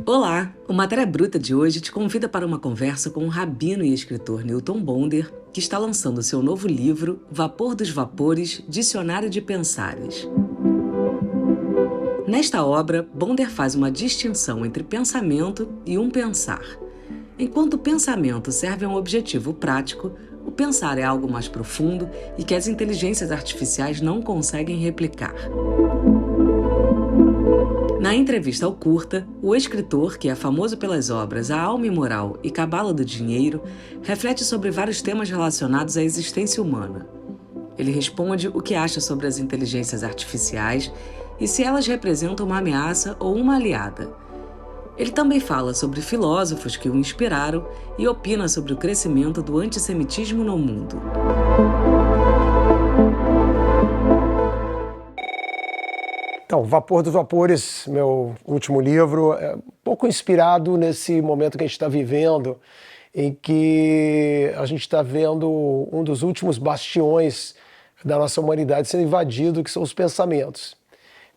Olá! O Matéria Bruta de hoje te convida para uma conversa com o rabino e escritor Newton Bonder, que está lançando seu novo livro, Vapor dos Vapores, Dicionário de Pensares. Nesta obra, Bonder faz uma distinção entre pensamento e um pensar. Enquanto o pensamento serve a um objetivo prático, o pensar é algo mais profundo e que as inteligências artificiais não conseguem replicar. Na entrevista ao Curta, o escritor, que é famoso pelas obras A Alma Imoral e Cabala do Dinheiro, reflete sobre vários temas relacionados à existência humana. Ele responde o que acha sobre as inteligências artificiais e se elas representam uma ameaça ou uma aliada. Ele também fala sobre filósofos que o inspiraram e opina sobre o crescimento do antissemitismo no mundo. Então, Vapor dos Vapores, meu último livro, é um pouco inspirado nesse momento que a gente está vivendo, em que a gente está vendo um dos últimos bastiões da nossa humanidade sendo invadido, que são os pensamentos.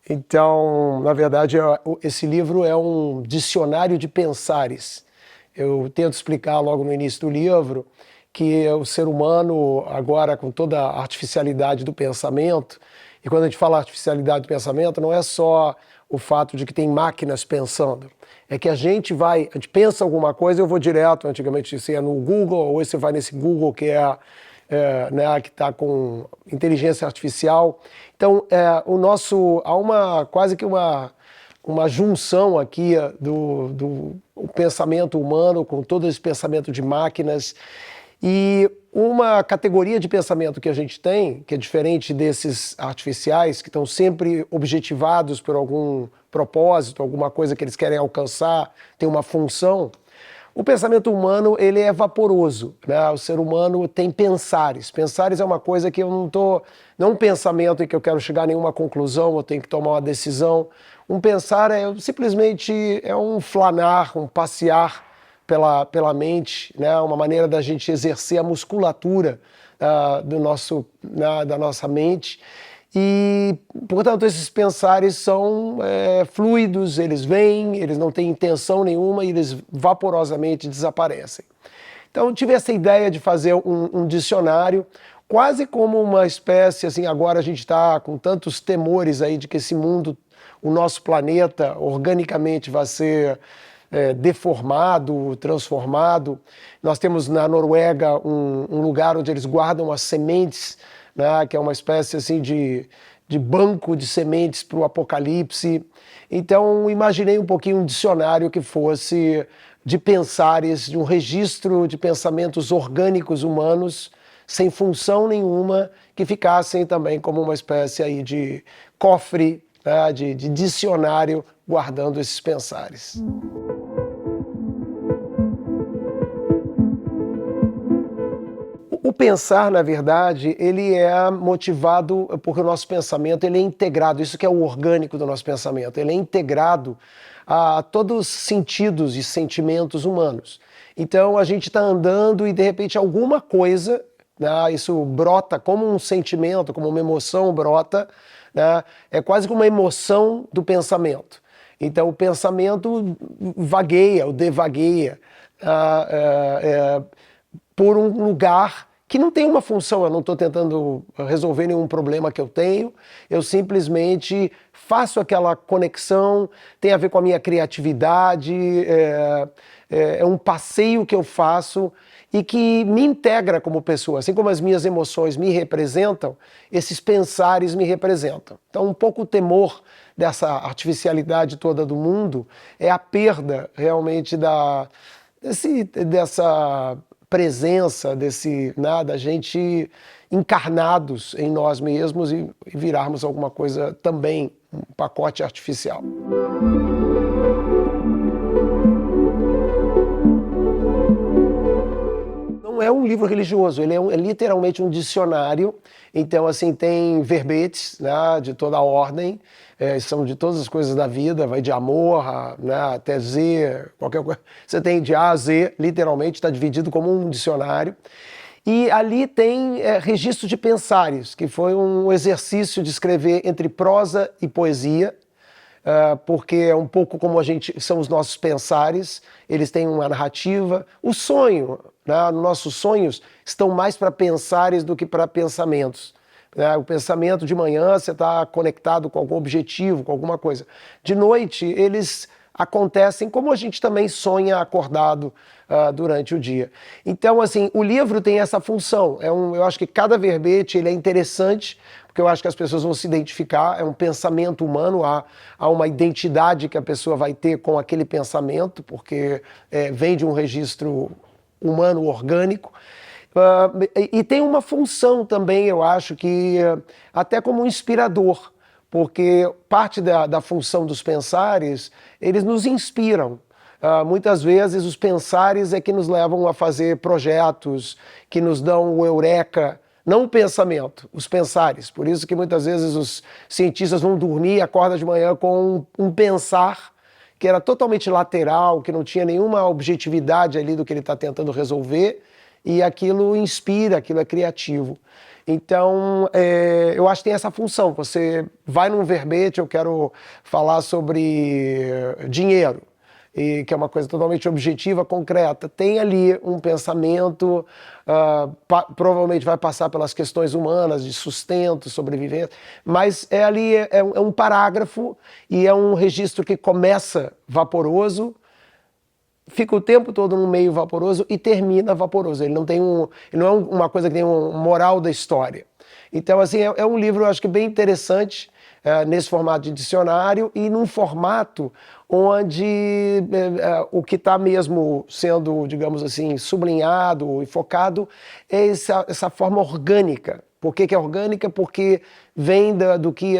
Então, na verdade, esse livro é um dicionário de pensares. Eu tento explicar logo no início do livro que o ser humano, agora com toda a artificialidade do pensamento, e quando a gente fala artificialidade do pensamento, não é só o fato de que tem máquinas pensando, é que a gente pensa alguma coisa, eu vou direto, antigamente isso ia no Google, ou você vai nesse Google que que está com inteligência artificial. Então, há quase que uma junção aqui do pensamento humano com todo esse pensamento de máquinas. E uma categoria de pensamento que a gente tem, que é diferente desses artificiais, que estão sempre objetivados por algum propósito, alguma coisa que eles querem alcançar, tem uma função. O pensamento humano, ele é vaporoso, né? O ser humano tem pensares. Pensares é uma coisa que eu não é um pensamento em que eu quero chegar a nenhuma conclusão, eu tenho que tomar uma decisão. Um pensar simplesmente um flanar, um passear pela mente, né? Uma maneira da gente exercer a musculatura da nossa mente. E, portanto, esses pensares são fluidos, eles vêm, eles não têm intenção nenhuma e eles vaporosamente desaparecem. Então, eu tive essa ideia de fazer um dicionário, quase como uma espécie, assim, agora a gente está com tantos temores aí de que esse mundo, o nosso planeta, organicamente vai ser deformado, transformado. Nós temos na Noruega um lugar onde eles guardam as sementes, né, que é uma espécie assim de banco de sementes para o apocalipse. Então imaginei um pouquinho um dicionário que fosse de pensares, de um registro de pensamentos orgânicos humanos, sem função nenhuma, que ficassem também como uma espécie aí de cofre, né, de dicionário guardando esses pensares. O pensar, na verdade, ele é motivado porque o nosso pensamento ele é integrado, isso que é o orgânico do nosso pensamento, ele é integrado a todos os sentidos e sentimentos humanos. Então a gente está andando e de repente alguma coisa, né, isso brota como um sentimento, como uma emoção brota, né, é quase como uma emoção do pensamento. Então o pensamento vagueia, ou devagueia por um lugar que não tem uma função, eu não estou tentando resolver nenhum problema que eu tenho, eu simplesmente faço aquela conexão, tem a ver com a minha criatividade, é um passeio que eu faço e que me integra como pessoa. Assim como as minhas emoções me representam, esses pensares me representam. Então, um pouco o temor dessa artificialidade toda do mundo é a perda realmente dessa presença da gente encarnados em nós mesmos e virarmos alguma coisa também, um pacote artificial. Não é um livro religioso, ele é literalmente um dicionário. Então, assim, tem verbetes, né, de toda a ordem, são de todas as coisas da vida, vai de amor até Z, qualquer coisa. Você tem de A a Z, literalmente, está dividido como um dicionário. E ali tem registro de pensares, que foi um exercício de escrever entre prosa e poesia, porque é um pouco como são os nossos pensares, eles têm uma narrativa. O sonho, né? Nossos sonhos estão mais para pensares do que para pensamentos. O pensamento de manhã você está conectado com algum objetivo, com alguma coisa. De noite eles acontecem como a gente também sonha acordado durante o dia. Então, assim, o livro tem essa função. Eu acho que cada verbete ele é interessante, porque eu acho que as pessoas vão se identificar, é um pensamento humano, há uma identidade que a pessoa vai ter com aquele pensamento, porque vem de um registro humano orgânico. E tem uma função também, eu acho, que até como um inspirador, porque parte da função dos pensares, eles nos inspiram. Muitas vezes os pensares é que nos levam a fazer projetos, que nos dão o eureka, não o pensamento, os pensares. Por isso que muitas vezes os cientistas vão dormir e acordam de manhã com um pensar que era totalmente lateral, que não tinha nenhuma objetividade ali do que ele está tentando resolver, e aquilo inspira, aquilo é criativo. Então, eu acho que tem essa função. Você vai num verbete, eu quero falar sobre dinheiro, e que é uma coisa totalmente objetiva, concreta. Tem ali um pensamento, provavelmente vai passar pelas questões humanas, de sustento, sobrevivência, mas ali é um parágrafo e é um registro que começa vaporoso, fica o tempo todo no meio vaporoso e termina vaporoso. Ele não é uma coisa que tem um moral da história. Então, assim, é um livro, eu acho que bem interessante, nesse formato de dicionário e num formato onde o que está mesmo sendo, digamos assim, sublinhado e focado é essa forma orgânica. Por que é orgânica? Porque vem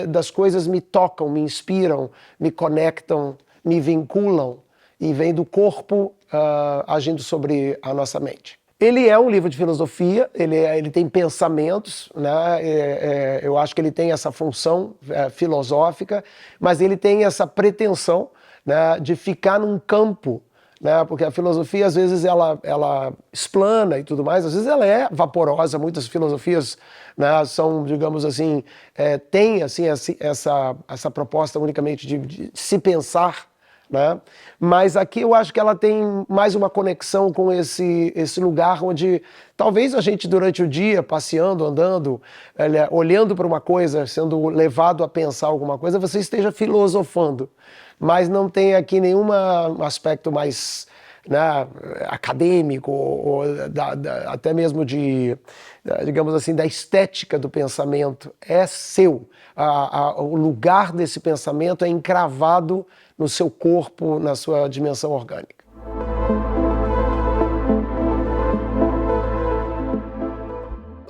das coisas me tocam, me inspiram, me conectam, me vinculam, e vem do corpo agindo sobre a nossa mente. Ele é um livro de filosofia, ele tem pensamentos, né? Eu acho que ele tem essa função filosófica, mas ele tem essa pretensão, né, de ficar num campo, né? Porque a filosofia às vezes ela explana e tudo mais, às vezes ela é vaporosa, muitas filosofias, né, são, digamos assim, tem assim, essa proposta unicamente de se pensar, né? Mas aqui eu acho que ela tem mais uma conexão com esse lugar onde talvez a gente durante o dia, passeando, andando, olhando para uma coisa, sendo levado a pensar alguma coisa, você esteja filosofando, mas não tem aqui nenhum aspecto mais, né, acadêmico ou até mesmo digamos assim, da estética do pensamento. É seu. O lugar desse pensamento é encravado no seu corpo, na sua dimensão orgânica.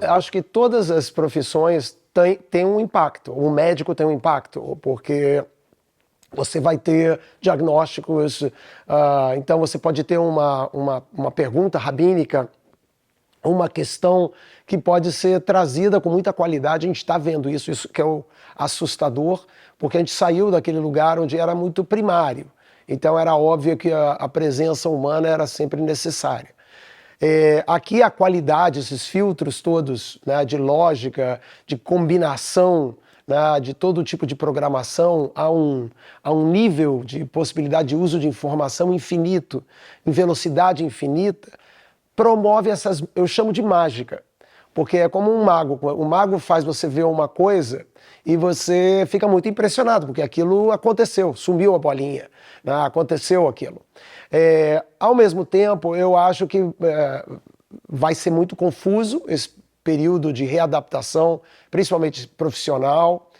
Acho que todas as profissões têm um impacto. O médico tem um impacto, porque você vai ter diagnósticos, então você pode ter uma pergunta rabínica, uma questão que pode ser trazida com muita qualidade. A gente está vendo isso que é o assustador, porque a gente saiu daquele lugar onde era muito primário. Então era óbvio que a presença humana era sempre necessária. Aqui a qualidade, esses filtros todos, né, de lógica, de combinação, né, de todo tipo de programação, a um nível de possibilidade de uso de informação infinito, em velocidade infinita, promove eu chamo de mágica, porque é como um mago. O mago faz você ver uma coisa e você fica muito impressionado, porque aquilo aconteceu, sumiu a bolinha, né? Aconteceu aquilo. Ao mesmo tempo, eu acho que vai ser muito confuso esse período de readaptação, principalmente profissional,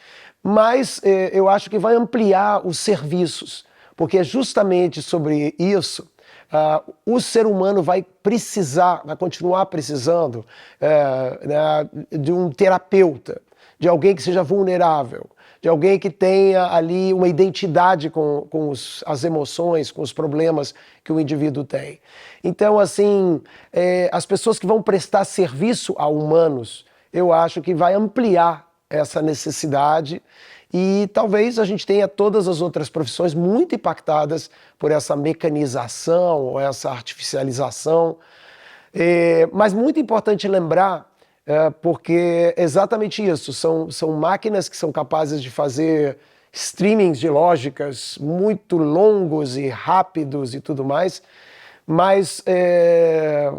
mas eu acho que vai ampliar os serviços, porque é justamente sobre isso. O ser humano vai continuar precisando né, de um terapeuta, de alguém que seja vulnerável, de alguém que tenha ali uma identidade com as emoções, com os problemas que o indivíduo tem. Então, assim, as pessoas que vão prestar serviço a humanos, eu acho que vai ampliar essa necessidade. E talvez a gente tenha todas as outras profissões muito impactadas por essa mecanização ou essa artificialização. Mas muito importante lembrar, porque é exatamente isso, são máquinas que são capazes de fazer streamings de lógicas muito longos e rápidos e tudo mais, mas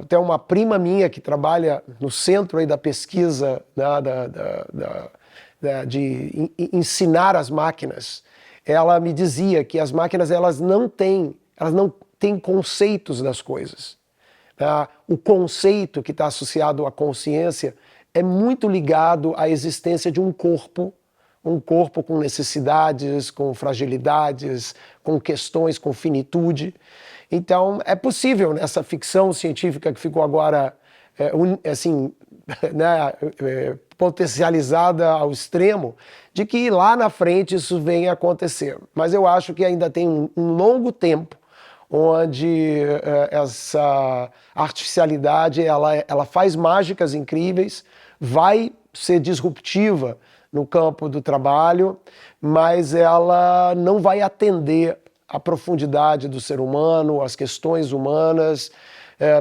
tem uma prima minha que trabalha no centro aí da pesquisa, né, de ensinar as máquinas. Ela me dizia que as máquinas elas não têm conceitos das coisas. O conceito que está associado à consciência é muito ligado à existência de um corpo com necessidades, com fragilidades, com questões, com finitude. Então, é possível nessa ficção científica que ficou agora assim, né, potencializada ao extremo, de que lá na frente isso venha a acontecer. Mas eu acho que ainda tem um longo tempo onde essa artificialidade ela faz mágicas incríveis, vai ser disruptiva no campo do trabalho, mas ela não vai atender a profundidade do ser humano, as questões humanas,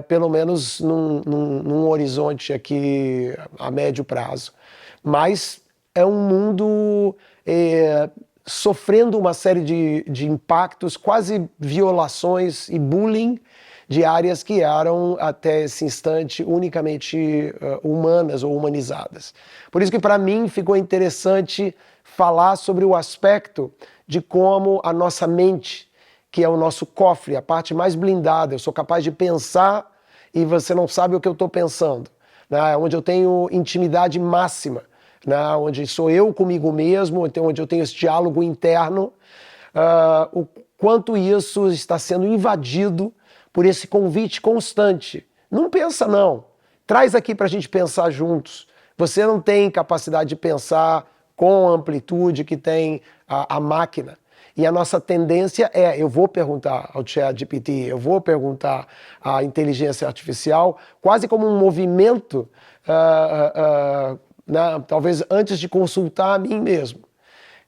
pelo menos num horizonte aqui a médio prazo. Mas é um mundo sofrendo uma série de impactos, quase violações e bullying de áreas que eram até esse instante unicamente humanas ou humanizadas. Por isso que para mim ficou interessante falar sobre o aspecto de como a nossa mente, que é o nosso cofre, a parte mais blindada, eu sou capaz de pensar e você não sabe o que eu estou pensando, né? Onde eu tenho intimidade máxima, né? Onde sou eu comigo mesmo, onde eu tenho esse diálogo interno, o quanto isso está sendo invadido por esse convite constante. Não pensa não, traz aqui para a gente pensar juntos. Você não tem capacidade de pensar com a amplitude que tem a máquina. E a nossa tendência eu vou perguntar ao ChatGPT, eu vou perguntar à inteligência artificial, quase como um movimento, né, talvez antes de consultar a mim mesmo.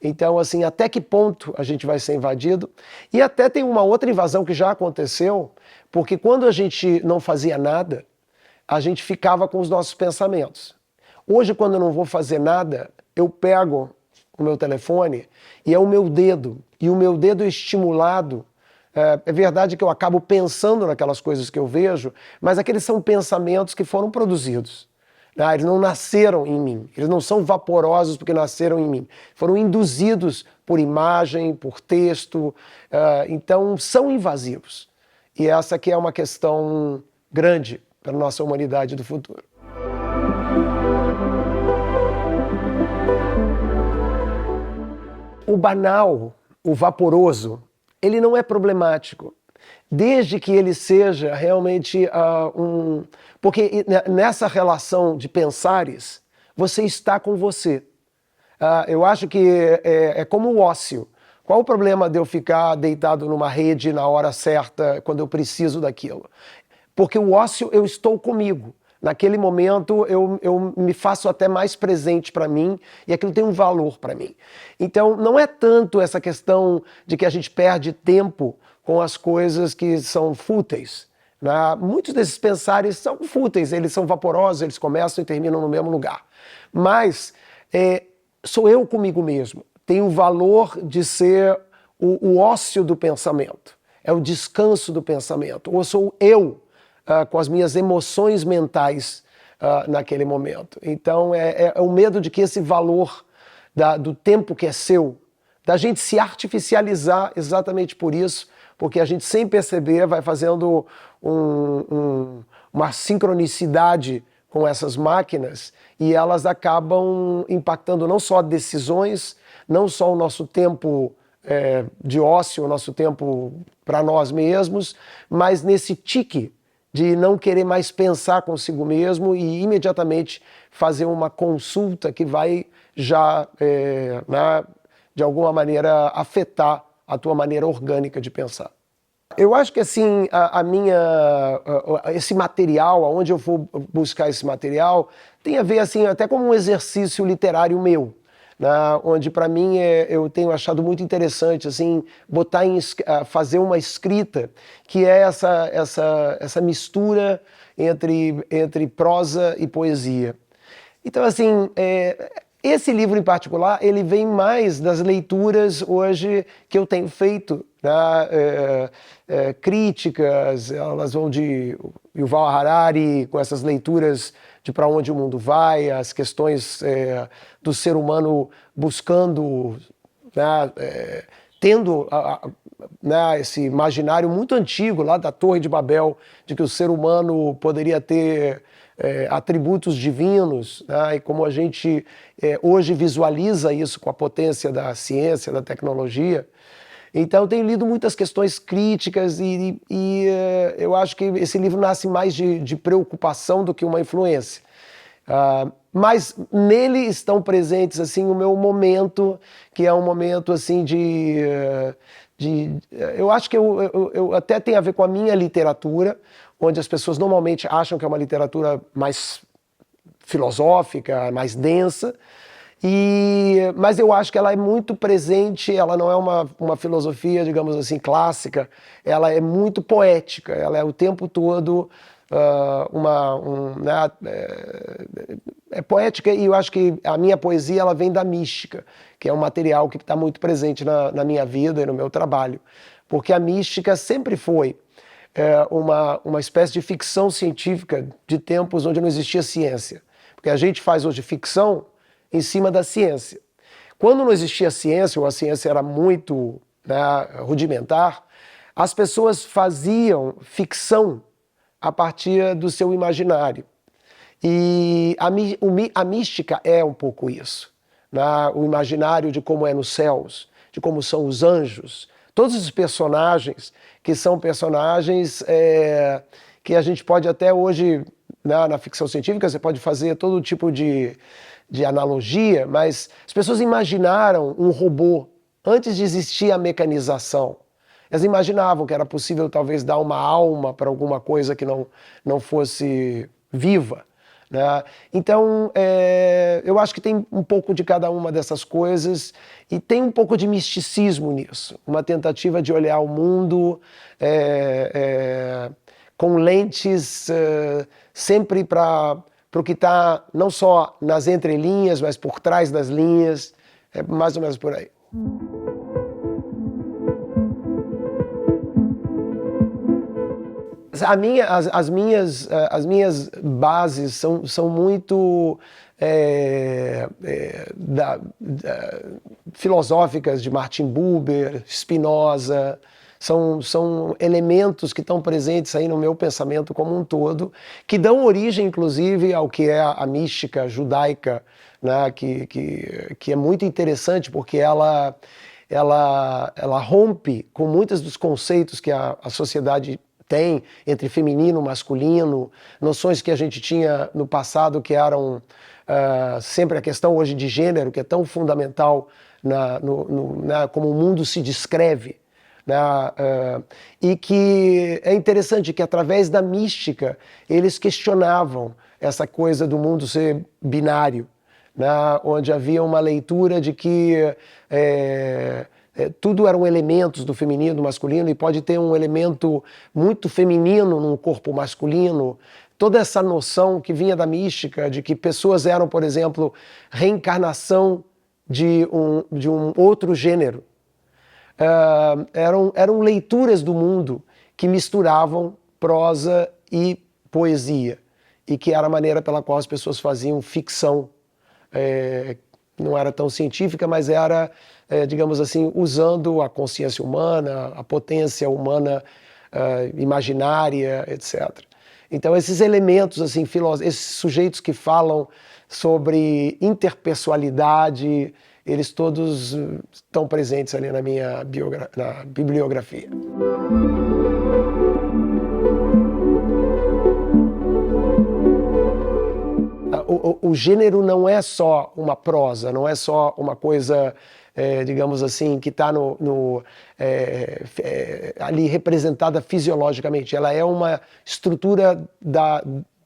Então, assim, até que ponto a gente vai ser invadido? E até tem uma outra invasão que já aconteceu, porque quando a gente não fazia nada, a gente ficava com os nossos pensamentos. Hoje, quando eu não vou fazer nada, eu pego o meu telefone e é o meu dedo. E o meu dedo estimulado, é verdade que eu acabo pensando naquelas coisas que eu vejo, mas aqueles são pensamentos que foram produzidos. Eles não nasceram em mim, eles não são vaporosos porque nasceram em mim. Foram induzidos por imagem, por texto, então são invasivos. E essa aqui é uma questão grande para a nossa humanidade do futuro. O banal, o vaporoso, ele não é problemático, desde que ele seja realmente Porque nessa relação de pensares, você está com você. Eu acho que é como o ócio. Qual o problema de eu ficar deitado numa rede na hora certa, quando eu preciso daquilo? Porque o ócio, eu estou comigo. Naquele momento, eu me faço até mais presente para mim e aquilo tem um valor para mim. Então, não é tanto essa questão de que a gente perde tempo com as coisas que são fúteis. Né? Muitos desses pensares são fúteis, eles são vaporosos, eles começam e terminam no mesmo lugar. Mas sou eu comigo mesmo. Tem o valor de ser o ócio do pensamento. É o descanso do pensamento. Ou sou eu com as minhas emoções mentais naquele momento. Então é o medo de que esse valor do tempo que é seu, da gente se artificializar exatamente por isso, porque a gente sem perceber vai fazendo uma sincronicidade com essas máquinas e elas acabam impactando não só decisões, não só o nosso tempo de ócio, o nosso tempo para nós mesmos, mas nesse tique de não querer mais pensar consigo mesmo e imediatamente fazer uma consulta que vai já, de alguma maneira, afetar a tua maneira orgânica de pensar. Eu acho que assim, esse material, aonde eu vou buscar esse material, tem a ver assim, até como um exercício literário meu. né, onde para mim eu tenho achado muito interessante assim, fazer uma escrita que é essa mistura entre prosa e poesia. Então, assim, esse livro em particular, ele vem mais das leituras hoje que eu tenho feito, né? Críticas, elas vão de Yuval Harari, com essas leituras de para onde o mundo vai, as questões do ser humano buscando, né, tendo né, esse imaginário muito antigo lá da Torre de Babel, de que o ser humano poderia ter atributos divinos, né, e como a gente hoje visualiza isso com a potência da ciência, da tecnologia. Então eu tenho lido muitas questões críticas e eu acho que esse livro nasce mais de preocupação do que uma influência. Mas nele estão presentes assim o meu momento, que é um momento assim eu acho que eu até tem a ver com a minha literatura, onde as pessoas normalmente acham que é uma literatura mais filosófica, mais densa, mas eu acho que ela é muito presente, ela não é uma filosofia, digamos assim, clássica, ela é muito poética, ela é o tempo todo né, poética, e eu acho que a minha poesia ela vem da mística, que é um material que está muito presente na minha vida e no meu trabalho, porque a mística sempre foi uma espécie de ficção científica de tempos onde não existia ciência, porque a gente faz hoje ficção em cima da ciência. Quando não existia ciência, ou a ciência era muito, né, rudimentar, as pessoas faziam ficção a partir do seu imaginário. E a mística é um pouco isso, né? O imaginário de como é nos céus, de como são os anjos, todos os personagens que são personagens que a gente pode até hoje, né, na ficção científica, você pode fazer todo tipo de analogia, mas as pessoas imaginaram um robô antes de existir a mecanização. Elas imaginavam que era possível talvez dar uma alma para alguma coisa que não fosse viva, né? Então, eu acho que tem um pouco de cada uma dessas coisas e tem um pouco de misticismo nisso, uma tentativa de olhar o mundo com lentes sempre para o que está não só nas entrelinhas, mas por trás das linhas, é mais ou menos por aí. As minhas bases são muito filosóficas de Martin Buber, Spinoza, são elementos que estão presentes aí no meu pensamento como um todo, que dão origem, inclusive, ao que é a mística judaica, né, que é muito interessante porque ela rompe com muitos dos conceitos que a sociedade tem entre feminino e masculino, noções que a gente tinha no passado que eram sempre a questão hoje de gênero, que é tão fundamental como o mundo se descreve. E que é interessante que através da mística eles questionavam essa coisa do mundo ser binário, onde havia uma leitura de que tudo eram elementos do feminino, do masculino, e pode ter um elemento muito feminino num corpo masculino. Toda essa noção que vinha da mística, de que pessoas eram, por exemplo, reencarnação de um outro gênero. Eram leituras do mundo que misturavam prosa e poesia, e que era a maneira pela qual as pessoas faziam ficção. Não era tão científica, mas era, digamos assim, usando a consciência humana, a potência humana imaginária, etc. Então esses elementos, assim, esses sujeitos que falam sobre interpessoalidade, eles todos estão presentes ali na minha bibliografia. O gênero não é só uma prosa, não é só uma coisa, digamos assim, que está ali representada fisiologicamente. Ela é uma estrutura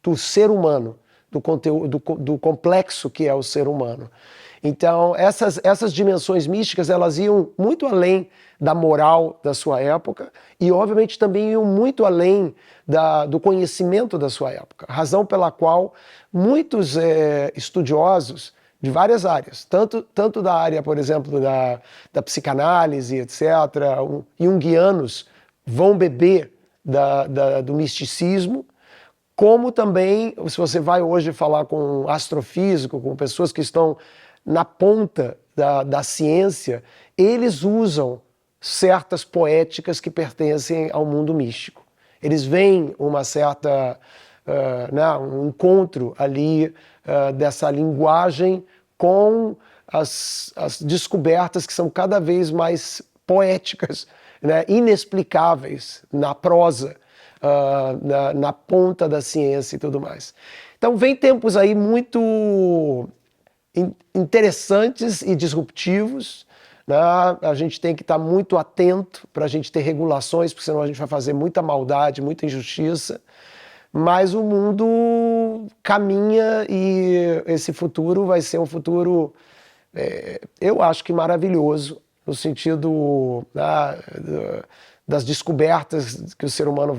do ser humano, do conteúdo, do complexo que é o ser humano. Então, essas dimensões místicas, elas iam muito além da moral da sua época e, obviamente, também iam muito além do conhecimento da sua época. Razão pela qual muitos estudiosos de várias áreas, tanto da área, por exemplo, da psicanálise, etc., junguianos, vão beber do misticismo, como também, se você vai hoje falar com um astrofísico, com pessoas que estão na ponta da ciência, eles usam certas poéticas que pertencem ao mundo místico. Eles veem uma certa, um encontro ali dessa linguagem com as descobertas que são cada vez mais poéticas, né, inexplicáveis na prosa, na ponta da ciência e tudo mais. Então vem tempos aí muito interessantes e disruptivos, né? A gente tem que estar muito atento para a gente ter regulações, porque senão a gente vai fazer muita maldade, muita injustiça, mas o mundo caminha e esse futuro vai ser um futuro, eu acho que maravilhoso, no sentido das descobertas que o ser humano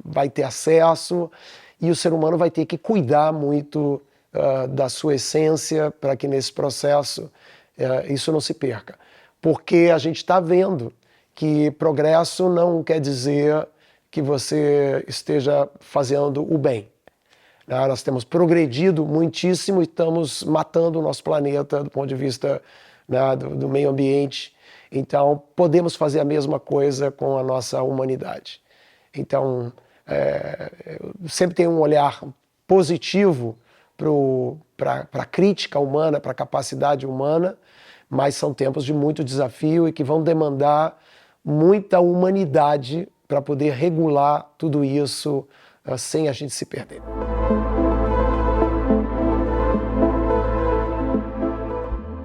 vai ter acesso, e o ser humano vai ter que cuidar muito da sua essência para que nesse processo isso não se perca. Porque a gente está vendo que progresso não quer dizer que você esteja fazendo o bem. Nós temos progredido muitíssimo e estamos matando o nosso planeta do ponto de vista do meio ambiente. Então, podemos fazer a mesma coisa com a nossa humanidade. Então, eu sempre tenho um olhar positivo para a crítica humana, para a capacidade humana, mas são tempos de muito desafio e que vão demandar muita humanidade para poder regular tudo isso sem a gente se perder.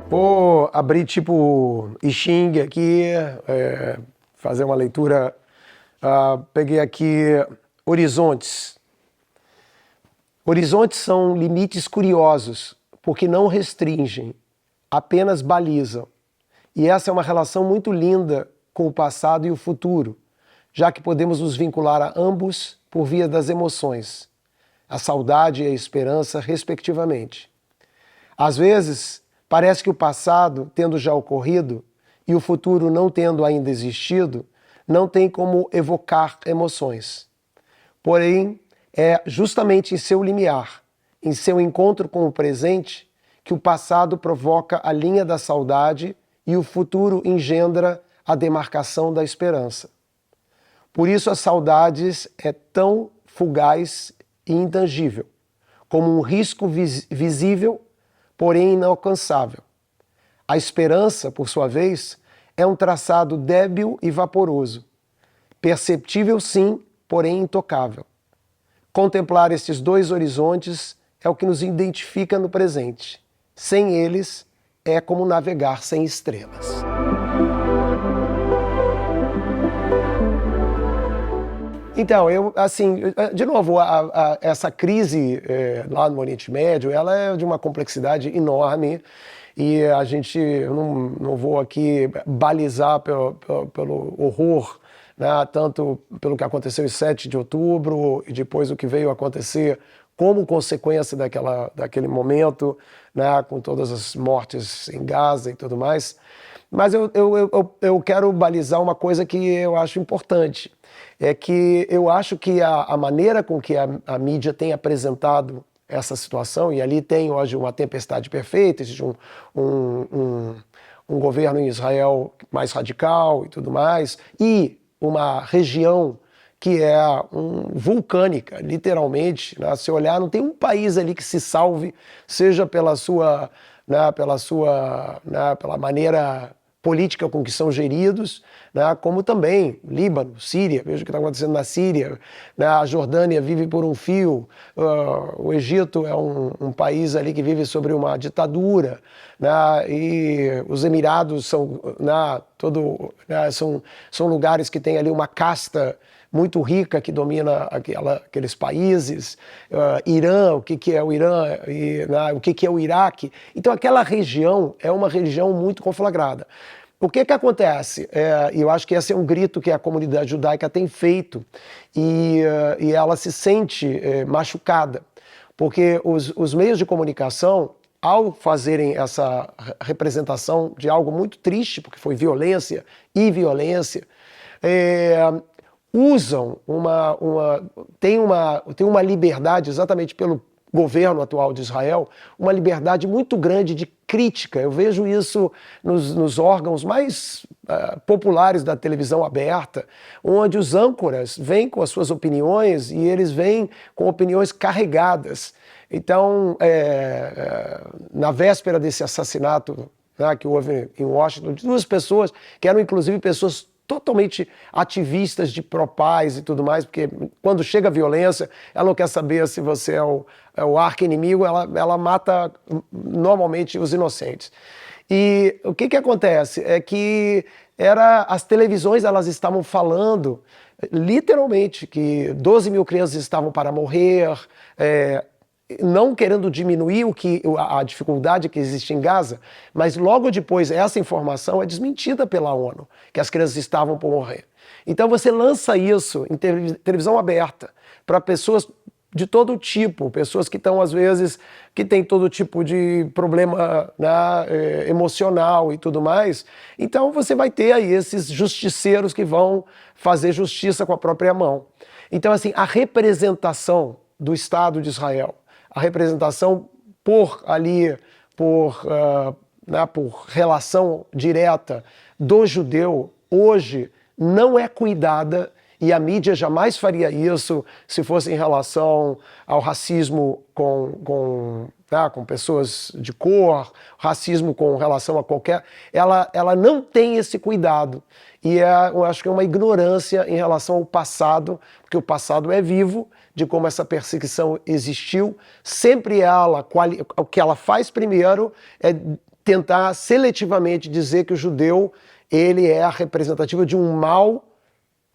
Vou abrir tipo I Ching aqui, fazer uma leitura. Peguei aqui horizontes. Horizontes são limites curiosos, porque não restringem, apenas balizam. E essa é uma relação muito linda com o passado e o futuro, já que podemos nos vincular a ambos por via das emoções, a saudade e a esperança, respectivamente. Às vezes, parece que o passado, tendo já ocorrido, e o futuro não tendo ainda existido, não tem como evocar emoções. Porém, é justamente em seu limiar, em seu encontro com o presente, que o passado provoca a linha da saudade e o futuro engendra a demarcação da esperança. Por isso, as saudades é tão fugaz e intangível, como um risco visível, porém inalcançável. A esperança, por sua vez, é um traçado débil e vaporoso, perceptível sim, porém intocável. Contemplar estes dois horizontes é o que nos identifica no presente. Sem eles, é como navegar sem estrelas. Então, de novo, essa crise lá no Oriente Médio, ela é de uma complexidade enorme e eu não vou aqui balizar pelo horror, né, tanto pelo que aconteceu em 7 de outubro e depois o que veio acontecer como consequência daquele momento, né, com todas as mortes em Gaza e tudo mais. Mas eu quero balizar uma coisa que eu acho importante. É que eu acho que a maneira com que a mídia tem apresentado essa situação, e ali tem hoje uma tempestade perfeita, existe um governo em Israel mais radical e tudo mais, e uma região que é vulcânica, literalmente, né? Se olhar, não tem um país ali que se salve, seja pela maneira política com que são geridos, né, como também Líbano, Síria, veja o que está acontecendo na Síria, né, a Jordânia vive por um fio, o Egito é um país ali que vive sobre uma ditadura, né, e os Emirados são lugares que têm ali uma casta muito rica que domina aqueles países, Irã, o que é o Irã, o que é o Iraque. Então aquela região é uma região muito conflagrada. O que acontece? Eu acho que esse é um grito que a comunidade judaica tem feito e ela se sente machucada, porque os meios de comunicação, ao fazerem essa representação de algo muito triste, porque foi violência e violência, usam tem uma liberdade, exatamente pelo governo atual de Israel, uma liberdade muito grande de crítica. Eu vejo isso nos órgãos mais populares da televisão aberta, onde os âncoras vêm com as suas opiniões e eles vêm com opiniões carregadas. Então, na véspera desse assassinato, né, que houve em Washington, de 2 pessoas, que eram inclusive pessoas totalmente ativistas de pró-paz e tudo mais, porque quando chega a violência, ela não quer saber se você é o arqui-inimigo, ela mata normalmente os inocentes. E o que acontece? É que as televisões elas estavam falando literalmente que 12 mil crianças estavam para morrer, não querendo diminuir a dificuldade que existe em Gaza, mas logo depois essa informação é desmentida pela ONU, que as crianças estavam por morrer. Então você lança isso em televisão aberta para pessoas de todo tipo, pessoas que estão às vezes, que têm todo tipo de problema, né, emocional e tudo mais. Então você vai ter aí esses justiceiros que vão fazer justiça com a própria mão. Então assim, a representação do Estado de Israel, a representação por relação direta do judeu, hoje não é cuidada, e a mídia jamais faria isso se fosse em relação ao racismo com pessoas de cor, racismo com relação a qualquer... Ela não tem esse cuidado. E eu acho que é uma ignorância em relação ao passado, porque o passado é vivo, de como essa perseguição existiu. Sempre o que ela faz primeiro é tentar seletivamente dizer que o judeu ele é a representativa de um mal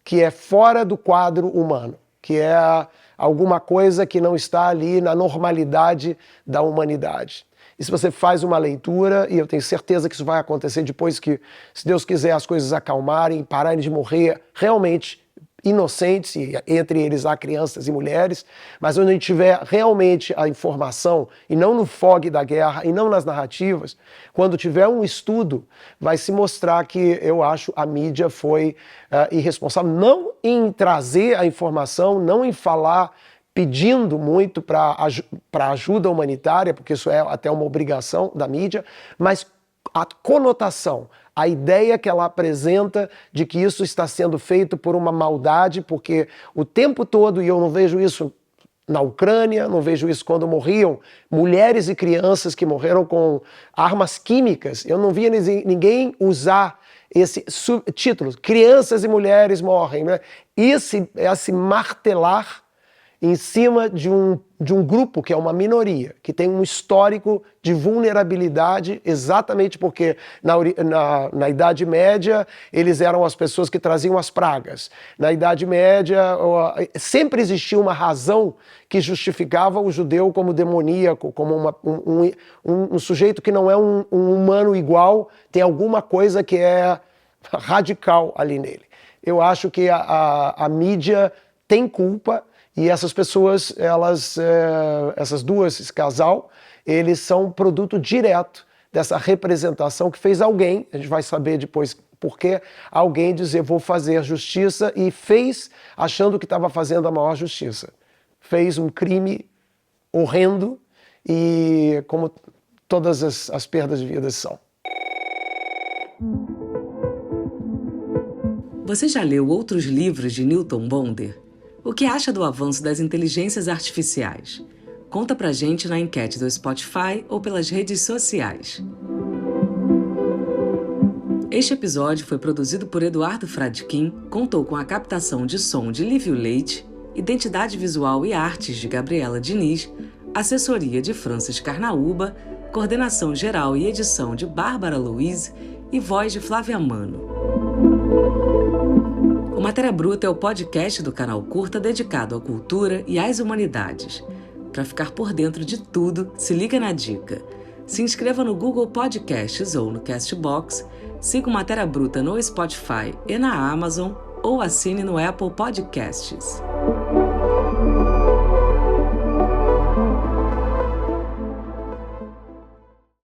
que é fora do quadro humano, que é alguma coisa que não está ali na normalidade da humanidade. E se você faz uma leitura, e eu tenho certeza que isso vai acontecer depois que, se Deus quiser, as coisas acalmarem, pararem de morrer realmente inocentes, e entre eles há crianças e mulheres, mas onde a gente tiver realmente a informação, e não no fog da guerra, e não nas narrativas, quando tiver um estudo, vai se mostrar que, eu acho, a mídia foi irresponsável, não em trazer a informação, não em falar pedindo muito para ajuda humanitária, porque isso é até uma obrigação da mídia, mas a conotação, a ideia que ela apresenta de que isso está sendo feito por uma maldade, porque o tempo todo, e eu não vejo isso na Ucrânia, não vejo isso quando morriam mulheres e crianças que morreram com armas químicas, eu não via ninguém usar esse título, crianças e mulheres morrem, né? Esse martelar em cima de um grupo que é uma minoria, que tem um histórico de vulnerabilidade, exatamente porque na Idade Média eles eram as pessoas que traziam as pragas. Na Idade Média sempre existia uma razão que justificava o judeu como demoníaco, como um sujeito que não é um humano igual, tem alguma coisa que é radical ali nele. Eu acho que a mídia tem culpa. E essas pessoas, esse casal, eles são produto direto dessa representação que fez alguém, a gente vai saber depois por que, alguém dizer vou fazer justiça, e fez achando que estava fazendo a maior justiça. Fez um crime horrendo, e como todas as perdas de vidas são. Você já leu outros livros de Newton Bonder? O que acha do avanço das inteligências artificiais? Conta pra gente na enquete do Spotify ou pelas redes sociais. Este episódio foi produzido por Eduardo Fradkin, contou com a captação de som de Lívio Leite, identidade visual e artes de Gabriela Diniz, assessoria de Francis Carnaúba, coordenação geral e edição de Bárbara Luiz e voz de Flávia Mano. O Matéria Bruta é o podcast do canal Curta dedicado à cultura e às humanidades. Para ficar por dentro de tudo, se liga na dica. Se inscreva no Google Podcasts ou no Castbox, siga o Matéria Bruta no Spotify e na Amazon ou assine no Apple Podcasts.